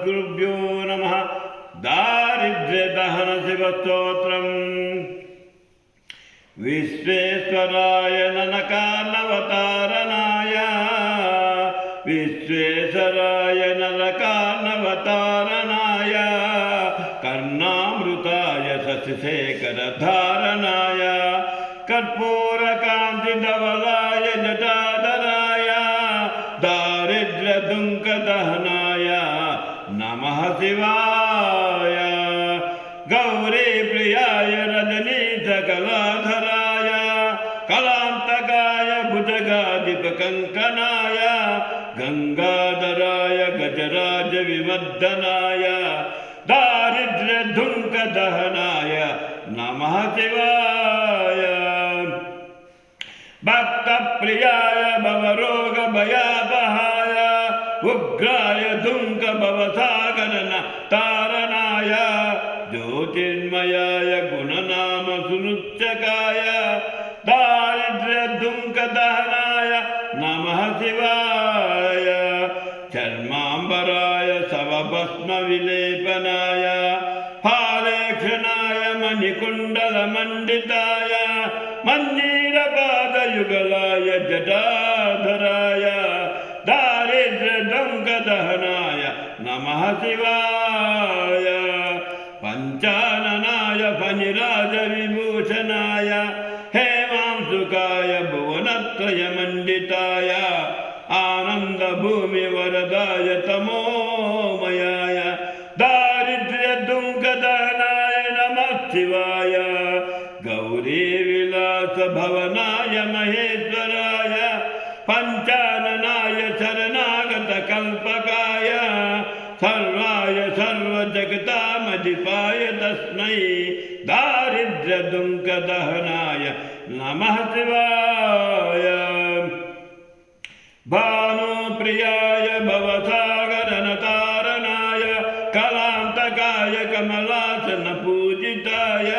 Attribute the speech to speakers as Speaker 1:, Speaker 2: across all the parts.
Speaker 1: श्रीमद्गुरुभ्यो नमः। दारिद्र्यदहन शिवस्तोत्रम्। विश्वेश्वराय नरकार्णवतारणाय, विश्वेश्वराय नरकार्णवतारणाय, कर्णामृताय शशिशेखरधारणाय, कर्पूरकान्तिधवलाय जटाधराय, दारिद्र्यदुःखदहनाय नमः शिवाय। गौरीप्रियाय रजनीशकलाधराय, कलान्तकाय भुजगाधिपकङ्कणाय, गङ्गाधराय गजराजविवर्धनाय, दारिद्र्यदुःखदहनाय नमः शिवाय। भक्तप्रियाय भवरोगभयापहाय, उग्राय दुःखभवसागरतारणाय, ज्योतिर्मयाय गुणनामसुनुच्चकाय, दारिद्र्यदुःखदहनाय नमः शिवाय। चर्माम्बराय शवभस्मविलेपनाय, हालेक्षणाय मणिकुण्डलमण्डिताय, मञ्जीरपादयुगलाय जटाधराय, दारिद्र्यदुःखदहनाय नमः शिवाय। पञ्चाननाय फणिराजविभूषणाय, हेमांशुकाय भुवनत्रयमण्डिताय, आनन्दभूमिवरदाय तमोमयाय, दारिद्र्यदुःखदहनाय नमः शिवाय। गौरीविलासभवनाय महेश्वराय, पञ्चाननाय शरणागतकल्पकाय, सर्वाय सर्वजगतामधिपाय तस्मै, दारिद्र्यदुःखदहनाय नमः शिवाय। भानुप्रियाय भवसागरनतारणाय, कलान्तकाय कमलासनपूजिताय,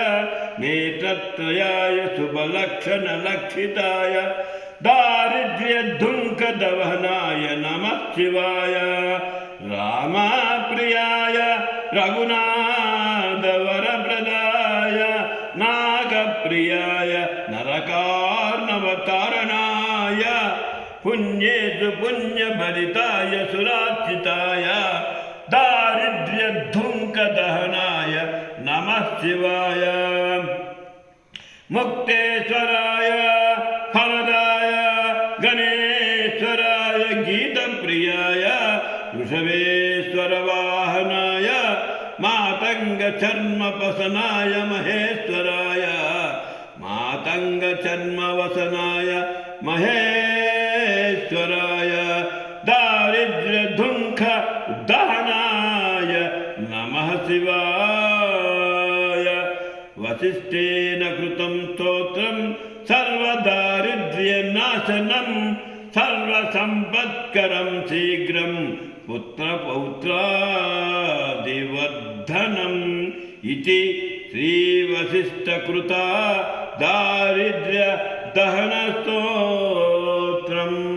Speaker 1: नेत्रत्रयाय शुभलक्षणलक्षिताय, दारिद्र्यदुःखदहनाय नमः शिवाय। रामप्रियाय रघुनाथवरप्रदाय, नागप्रियाय नरकार्णवतारणाय, पुण्येषु पुण्यभरिताय सुरार्चिताय, दारिद्र्यदुःखदहनाय नमः शिवाय। मुक्तेश्वराय फलदाय गणेश्वराय, गीतप्रियाय वृषभेश्वरवाहनाय, मातङ्गचर्मवसनाय महेश्वराय, मातङ्गचर्मवसनाय महेश्वराय, दारिद्र्यदुःखदहनाय नमः शिवाय। वसिष्ठेन कृतं स्तोत्रं सर्वदारिद्र्यनाशनं, सर्वसम्पत्करं शीघ्रं पुत्रपौत्रादिवर्धनम् इति श्रीवसिष्ठकृता दारिद्र्यदहनस्तोत्रम्।